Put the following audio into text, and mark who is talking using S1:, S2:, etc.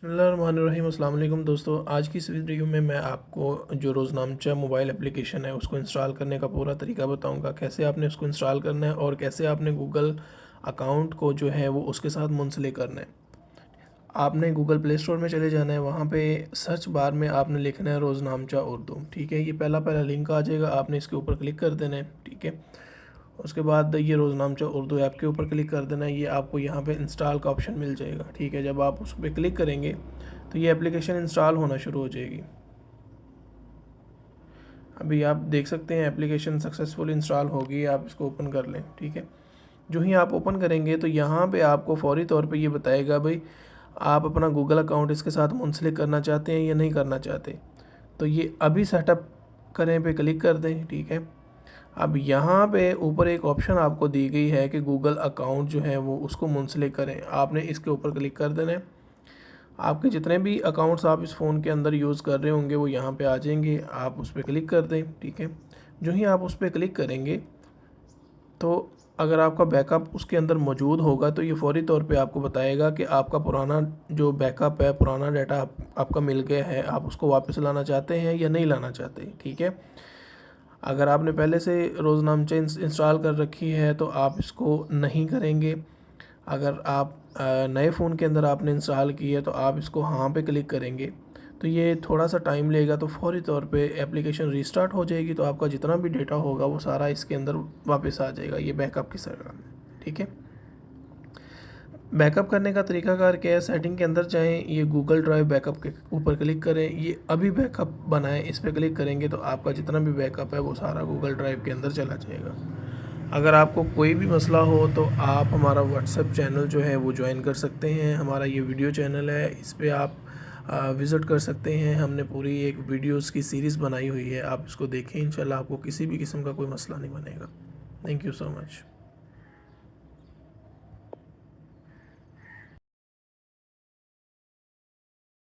S1: बिस्मिल्लाहिर्रहमानिर्रहीम। अस्सलाम वालेकुम दोस्तों, आज की इस वीडियो में मैं आपको जो रोज़नामचा मोबाइल एप्लीकेशन है उसको इंस्टॉल करने का पूरा तरीका बताऊंगा। कैसे आपने उसको इंस्टॉल करना है और कैसे आपने गूगल अकाउंट को जो है वो उसके साथ मुंसलिक करना है। आपने गूगल प्ले स्टोर में चले जाना है, वहाँ पे सर्च बार में आपने लिखना है रोज़नामचा उर्दू। ठीक है, ये पहला लिंक आ जाएगा, आपने इसके ऊपर क्लिक कर देना है। ठीक है, उसके बाद ये रोज़नामचा उर्दू ऐप के ऊपर क्लिक कर देना है। ये आपको यहाँ पे इंस्टॉल का ऑप्शन मिल जाएगा। ठीक है, जब आप उस पर क्लिक करेंगे तो ये एप्लीकेशन इंस्टॉल होना शुरू हो जाएगी। अभी आप देख सकते हैं एप्लीकेशन सक्सेसफुल इंस्टॉल होगी। आप इसको ओपन कर लें। ठीक है, जो ही आप ओपन करेंगे तो यहाँ पे आपको फौरी तौर पे ये बताएगा भाई आप अपना गूगल अकाउंट इसके साथ मुंसलिक करना चाहते हैं या नहीं करना चाहते। तो ये अभी सेटअप करें पे क्लिक कर दें। ठीक है, अब यहाँ पे ऊपर एक ऑप्शन आपको दी गई है कि गूगल अकाउंट जो है वो उसको मुंसलिक करें। आपने इसके ऊपर क्लिक कर देना है। आपके जितने भी अकाउंट्स आप इस फ़ोन के अंदर यूज़ कर रहे होंगे वो यहाँ पे आ जाएंगे। आप उस पर क्लिक कर दें। ठीक है, जो ही आप उस पर क्लिक करेंगे तो अगर आपका बैकअप उसके अंदर मौजूद होगा तो ये फ़ौरी तौर पे आपको बताएगा कि आपका पुराना जो बैकअप है, पुराना डाटा आपका मिल गया है, आप उसको वापस लाना चाहते हैं या नहीं लाना चाहते। ठीक है, अगर आपने पहले से रोज़नामचा इंस्टॉल कर रखी है तो आप इसको नहीं करेंगे। अगर आप नए फ़ोन के अंदर आपने इंस्टॉल की है तो आप इसको हाँ पे क्लिक करेंगे तो ये थोड़ा सा टाइम लेगा, तो फौरी तौर पे एप्लीकेशन रीस्टार्ट हो जाएगी। तो आपका जितना भी डेटा होगा वो सारा इसके अंदर वापस आ जाएगा, ये बैकअप की तरह। ठीक है, बैकअप करने का तरीकाकार क्या है, सेटिंग के अंदर जाएं, ये गूगल ड्राइव बैकअप के ऊपर क्लिक करें, ये अभी बैकअप बनाएं, इस पर क्लिक करेंगे तो आपका जितना भी बैकअप है वो सारा गूगल ड्राइव के अंदर चला जाएगा। अगर आपको कोई भी मसला हो तो आप हमारा व्हाट्सएप चैनल जो है वो ज्वाइन कर सकते हैं। हमारा ये वीडियो चैनल है, इस पर आप विज़िट कर सकते हैं। हमने पूरी एक वीडियोस की सीरीज़ बनाई हुई है, आप इसको देखें। इंशाल्लाह आपको किसी भी किस्म का कोई मसला नहीं बनेगा। Thank you so much.